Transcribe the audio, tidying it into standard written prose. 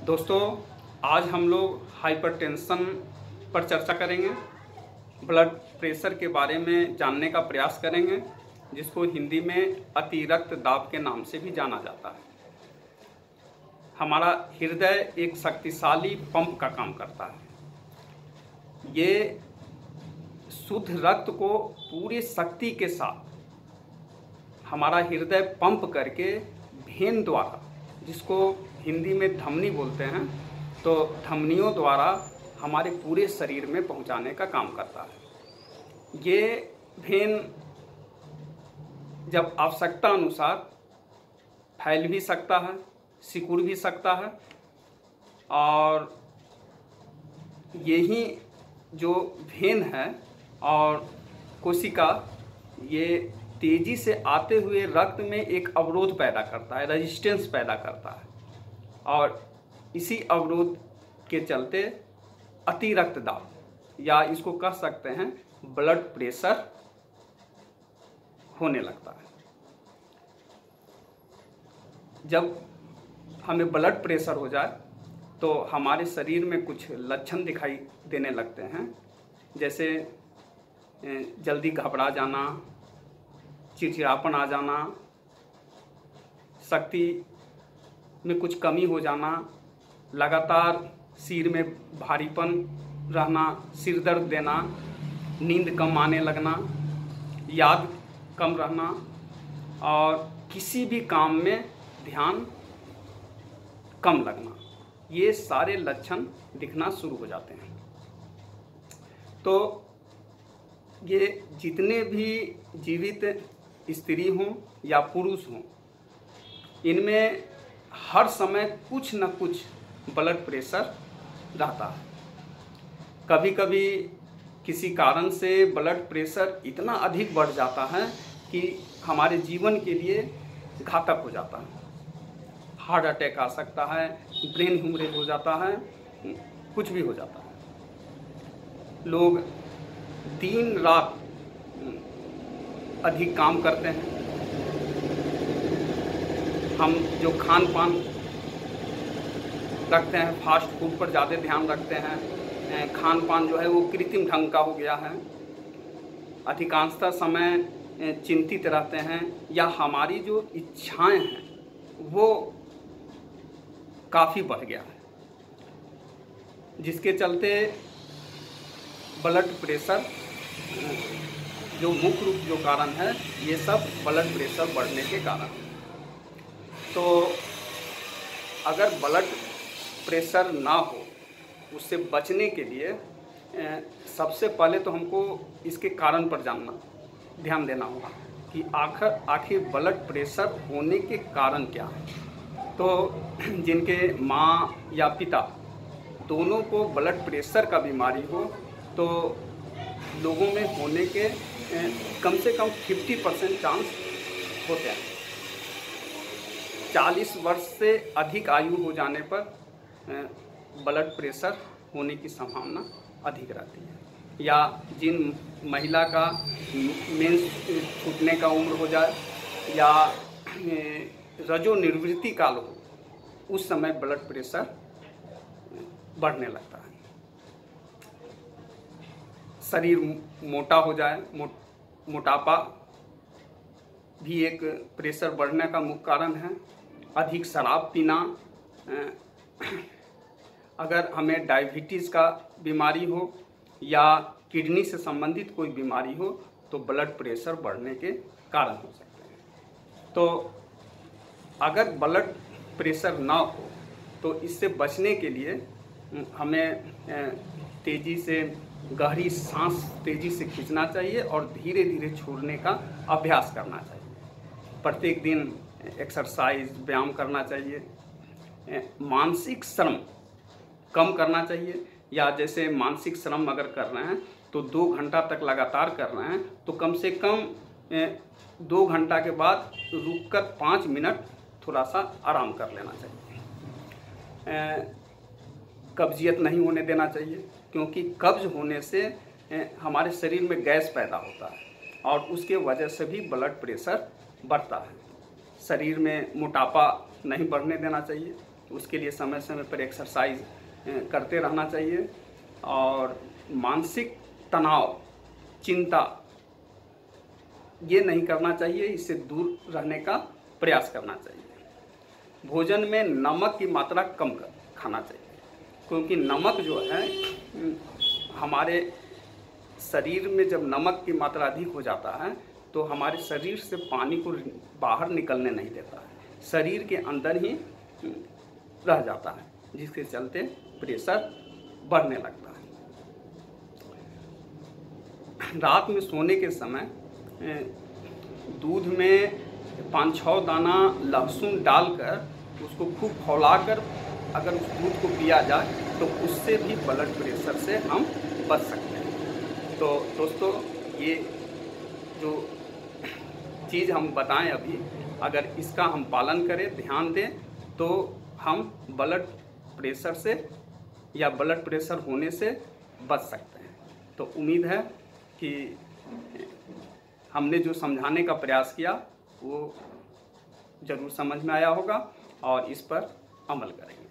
दोस्तों, आज हम लोग हाइपरटेंशन पर चर्चा करेंगे। ब्लड प्रेशर के बारे में जानने का प्रयास करेंगे, जिसको हिंदी में अतिरक्त दाब के नाम से भी जाना जाता है। हमारा हृदय एक शक्तिशाली पंप का काम करता है। ये शुद्ध रक्त को पूरी शक्ति के साथ हमारा हृदय पंप करके भेन द्वारा, जिसको हिंदी में धमनी बोलते हैं, तो धमनियों द्वारा हमारे पूरे शरीर में पहुंचाने का काम करता है। ये भेन जब आवश्यकता अनुसार फैल भी सकता है, सिकुड़ भी सकता है, और यही जो भेन है और कोशिका, ये तेजी से आते हुए रक्त में एक अवरोध पैदा करता है, रेजिस्टेंस पैदा करता है, और इसी अवरोध के चलते अतिरक्त दाब, या इसको कह सकते हैं ब्लड प्रेशर, होने लगता है। जब हमें ब्लड प्रेशर हो जाए तो हमारे शरीर में कुछ लक्षण दिखाई देने लगते हैं, जैसे जल्दी घबरा जाना, चिड़चिड़ापन आ जाना, शक्ति में कुछ कमी हो जाना, लगातार सिर में भारीपन रहना, सिर दर्द देना, नींद कम आने लगना, याद कम रहना, और किसी भी काम में ध्यान कम लगना, ये सारे लक्षण दिखना शुरू हो जाते हैं। तो ये जितने भी जीवित स्त्री हों या पुरुष हों, इनमें हर समय कुछ न कुछ ब्लड प्रेशर रहता है। कभी कभी किसी कारण से ब्लड प्रेशर इतना अधिक बढ़ जाता है कि हमारे जीवन के लिए घातक हो जाता है। हार्ट अटैक आ सकता है, ब्रेन हेमरेज हो जाता है, कुछ भी हो जाता है। लोग दिन रात अधिक काम करते हैं। हम जो खान पान रखते हैं, फास्ट फूड पर ज़्यादा ध्यान रखते हैं। खान पान जो है वो कृत्रिम ढंग का हो गया है। अधिकांशतः समय चिंतित रहते हैं, या हमारी जो इच्छाएं हैं वो काफ़ी बढ़ गया है, जिसके चलते ब्लड प्रेशर जो मुख्य रूप जो कारण है, ये सब ब्लड प्रेशर बढ़ने के कारण है। तो अगर ब्लड प्रेशर ना हो, उससे बचने के लिए सबसे पहले तो हमको इसके कारण पर ध्यान देना होगा कि आखिर ब्लड प्रेशर होने के कारण क्या है। तो जिनके माँ या पिता दोनों को ब्लड प्रेशर का बीमारी हो, तो लोगों में होने के कम से कम 50% चांस होते हैं। 40 वर्ष से अधिक आयु हो जाने पर ब्लड प्रेशर होने की संभावना अधिक रहती है। या जिन महिला का मेंस छूटने का उम्र हो जाए, या रजो निर्वृत्ति काल हो, उस समय ब्लड प्रेशर बढ़ने लगता है। शरीर मोटा हो जाए, मोटापा भी एक प्रेशर बढ़ने का मुख्य कारण है। अधिक शराब पीना, अगर हमें डायबिटीज़ का बीमारी हो या किडनी से संबंधित कोई बीमारी हो, तो ब्लड प्रेशर बढ़ने के कारण हो सकते हैं। तो अगर ब्लड प्रेशर ना हो, तो इससे बचने के लिए हमें तेज़ी से गहरी सांस तेज़ी से खींचना चाहिए और धीरे धीरे छोड़ने का अभ्यास करना चाहिए। प्रत्येक दिन एक्सरसाइज, व्यायाम करना चाहिए। मानसिक श्रम कम करना चाहिए, या जैसे मानसिक श्रम अगर कर रहे हैं तो 2 घंटा तक लगातार कर रहे हैं, तो कम से कम 2 घंटा के बाद रुककर 5 मिनट थोड़ा सा आराम कर लेना चाहिए। कब्जियत नहीं होने देना चाहिए, क्योंकि कब्ज होने से हमारे शरीर में गैस पैदा होता है, और उसके वजह से भी ब्लड प्रेशर बढ़ता है। शरीर में मोटापा नहीं बढ़ने देना चाहिए। उसके लिए समय समय पर एक्सरसाइज करते रहना चाहिए और मानसिक तनाव, चिंता ये नहीं करना चाहिए, इससे दूर रहने का प्रयास करना चाहिए। भोजन में नमक की मात्रा कम खाना चाहिए, क्योंकि नमक जो है हमारे शरीर में जब नमक की मात्रा अधिक हो जाता है तो हमारे शरीर से पानी को बाहर निकलने नहीं देता है, शरीर के अंदर ही रह जाता है, जिसके चलते प्रेशर बढ़ने लगता है। रात में सोने के समय दूध में 5-6 दाना लहसुन डालकर उसको खूब खौलाकर अगर उस दूध को पिया जाए तो उससे भी ब्लड प्रेशर से हम बच सकते हैं। तो दोस्तों, ये जो चीज़ हम बताएं अभी, अगर इसका हम पालन करें, ध्यान दें, तो हम ब्लड प्रेशर से या ब्लड प्रेशर होने से बच सकते हैं। तो उम्मीद है कि हमने जो समझाने का प्रयास किया वो ज़रूर समझ में आया होगा और इस पर अमल करेंगे।